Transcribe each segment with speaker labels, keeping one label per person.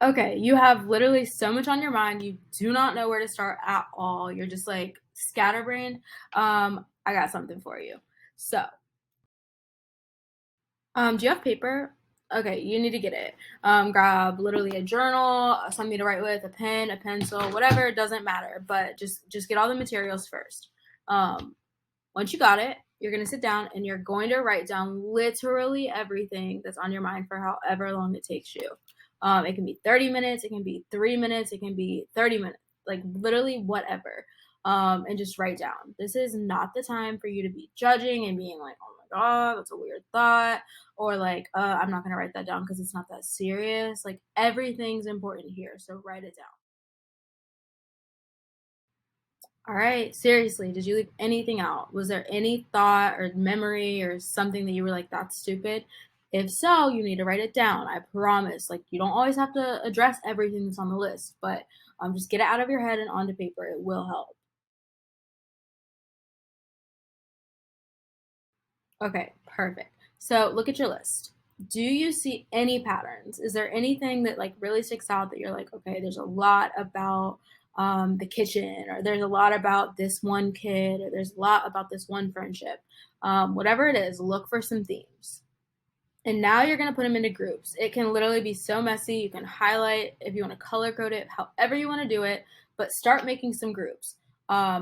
Speaker 1: Okay, you have literally so much on your mind. You do not know where to start at all. You're just like scatterbrained. I got something for you. So, do you have paper? Okay, you need to get it. Grab literally a journal, something to write with, a pen, a pencil, whatever. It doesn't matter, but just get all the materials first. Um, Once you got it, you're gonna sit down and you're going to write down literally everything that's on your mind for however long it takes you. It can be 30 minutes, it can be 3 minutes, it can be 30 minutes, like literally whatever. And just write down. This is not the time for you to be judging and being like, oh my God, that's a weird thought. Or like, I'm not gonna write that down because it's not that serious. Like everything's important here. So write it down. All right, seriously, did you leave anything out? Was there any thought or memory or something that you were like, that's stupid? If so, you need to write it down. I promise. Like, you don't always have to address everything that's on the list, but just get it out of your head and onto paper. It will help. Okay, perfect. So look at your list. Do you see any patterns? Is there anything that like really sticks out that you're like, okay, there's a lot about the kitchen, or there's a lot about this one kid, or there's a lot about this one friendship? Whatever it is, look for some themes. And now you're going to put them into groups. It can literally be so messy. You can highlight if you want to color code it, however you want to do it, but start making some groups.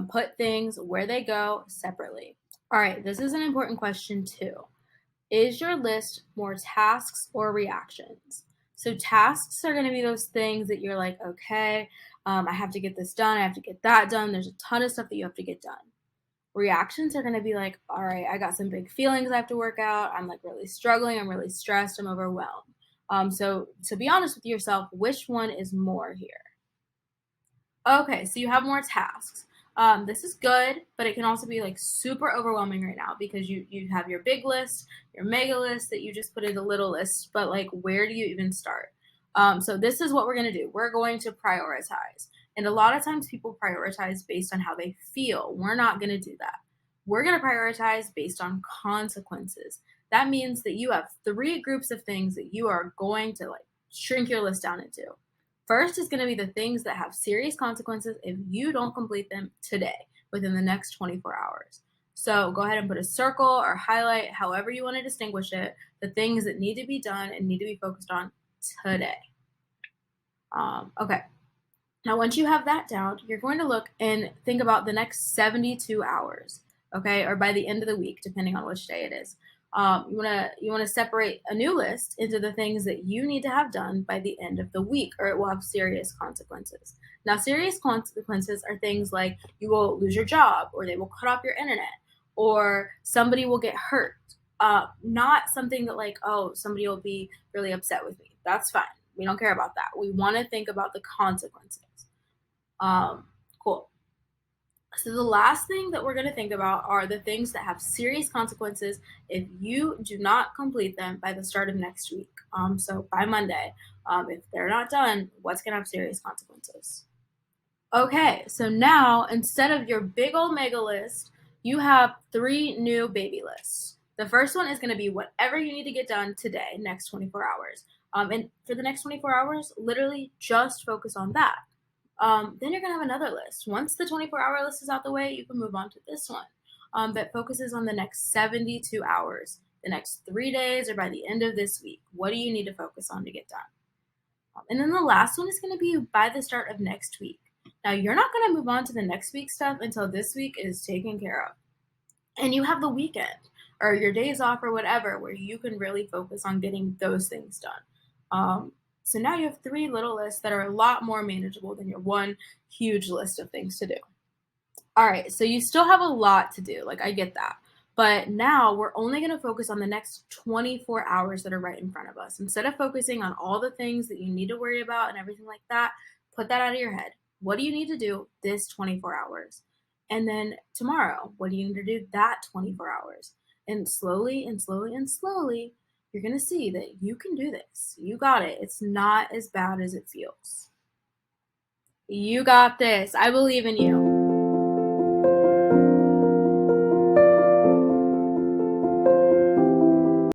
Speaker 1: Put things where they go separately. All right, this is an important question too. Is your list more tasks or reactions? So, tasks are going to be those things that you're like, okay, I have to get this done. I have to get that done. There's a ton of stuff that you have to get done. Reactions are going to be like, all right, I got some big feelings I have to work out. I'm like really struggling. I'm really stressed. I'm overwhelmed. So, to be honest with yourself, which one is more here? Okay, so you have more tasks. This is good, but it can also be like super overwhelming right now because you have your big list, your mega list that you just put in a little list, but like where do you even start? So this is what we're gonna do. We're going to prioritize. And a lot of times people prioritize based on how they feel. We're not gonna do that. We're gonna prioritize based on consequences. That means that you have three groups of things that you are going to like shrink your list down into. First is going to be the things that have serious consequences if you don't complete them today within the next 24 hours. So go ahead and put a circle or highlight, however you want to distinguish it, the things that need to be done and need to be focused on today. Okay. Now, once you have that down, you're going to look and think about the next 72 hours, okay, or by the end of the week, depending on which day it is. You wanna separate a new list into the things that you need to have done by the end of the week, or it will have serious consequences. Now, serious consequences are things like you will lose your job, or they will cut off your internet, or somebody will get hurt. Not something that like, oh, somebody will be really upset with me. That's fine. We don't care about that. We want to think about the consequences. Um, cool. So the last thing that we're going to think about are the things that have serious consequences if you do not complete them by the start of next week. So by Monday, if they're not done, what's going to have serious consequences? Okay, so now instead of your big old mega list, you have three new baby lists. The first one is going to be whatever you need to get done today, next 24 hours. And for the next 24 hours, literally just focus on that. Then you're going to have another list. Once the 24-hour list is out the way, you can move on to this one that focuses on the next 72 hours, the next 3 days, or by the end of this week. What do you need to focus on to get done? And then the last one is going to be by the start of next week. Now, you're not going to move on to the next week stuff until this week is taken care of. And you have the weekend or your days off or whatever where you can really focus on getting those things done. So now you have three little lists that are a lot more manageable than your one huge list of things to do. All right, so you still have a lot to do. Like, I get that. But now we're only going to focus on the next 24 hours that are right in front of us. Instead of focusing on all the things that you need to worry about and everything like that, put that out of your head. What do you need to do this 24 hours? And then tomorrow, what do you need to do that 24 hours? And slowly and slowly and slowly, you're going to see that you can do this. You got it. It's not as bad as it feels. You got this. I believe in you.